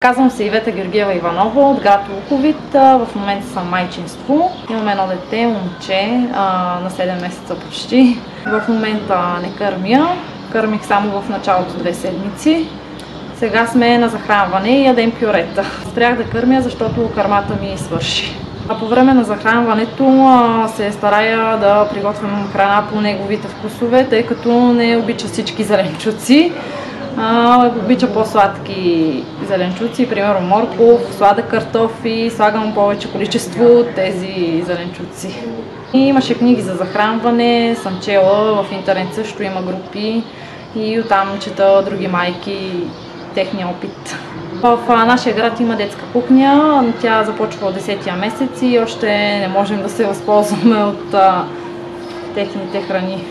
Казвам се Ивета Георгиева Иванова от град Луковит. В момента съм майчинство. Имам едно дете, момче, на 7 месеца почти. В момента не кърмя. Кърмих само в началото 2 седмици. Сега сме на захранване и ядем пюрета. Спрях да кърмя, защото кърмата ми свърши. По време на захранването се старая да приготвям храна по неговите вкусове, тъй като не обича всички зеленчуци. Обича по-сладки зеленчуци, примерно морков, сладък картофи, слагам повече количество от тези зеленчуци. И имаше книги за захранване, съм чела, в интернет също има групи и оттам чета други майки, техния опит. В нашия град има детска кухня, тя започва от 10-я месец и още не можем да се възползваме от техните храни.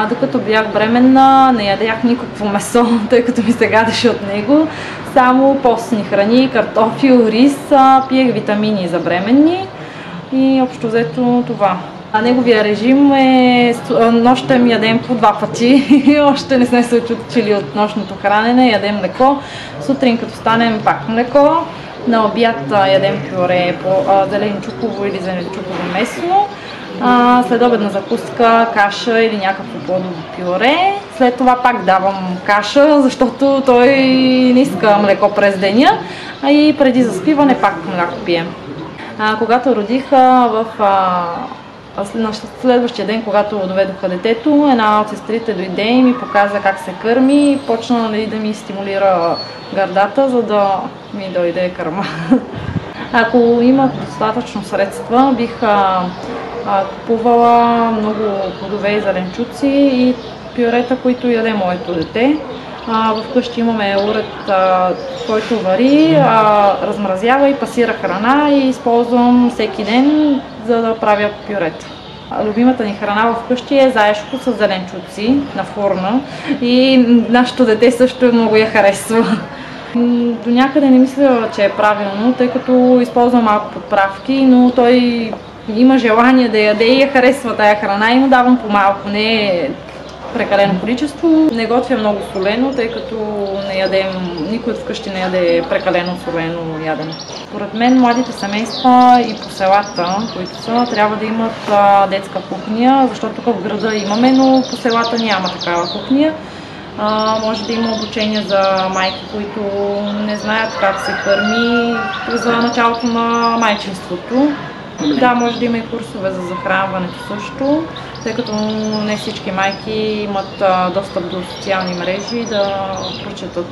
Докато бях бременна, не ядях никакво месо, тъй като ми се гадеше от него. Само постни храни, картофил, рис, пиех витамини за бременни и общо взето това. Неговия режим е нощем ядем по 2 пъти. Още не сме се учили от нощното хранене, ядем млеко. Сутрин като станем пак млеко. На обяд ядем пюре по зеленчуково или зеленчуково месо. Следобедна закуска, каша или някакво плодово пюре. След това пак давам каша, защото той не иска млеко през деня. И преди заспиване пак мляко пием. Когато родих на следващия ден, когато доведоха детето, една от сестрите дойде и ми показа как се кърми и почна да ми стимулира гърдата, за да ми дойде кърма. Ако имах достатъчно средства, бих купувала много плодове и зеленчуци и пюрета, които яде моето дете. Вкъщи имаме уред, който вари, размразява и пасира храна и използвам всеки ден, за да правя пюрета. Любимата ни храна вкъщи е заешко с зеленчуци на фурна и нашето дете също много я харесва. До някъде не мисля, че е правилно, тъй като използвам малко подправки, но той има желание да яде и я харесва тая храна и му давам по-малко, не прекалено количество. Не готвя много солено, тъй като не ядем, никой вкъщи не яде прекалено солено ядене. Според мен младите семейства и по селата, които са, трябва да имат детска кухня, защото тук в града имаме, но по селата няма такава кухня. Може да има обучение за майки, които не знаят как се кърми за началото на майчинството. Да, може да има и курсове за захранването също, тъй като не всички майки имат достъп до социални мрежи да прочетат.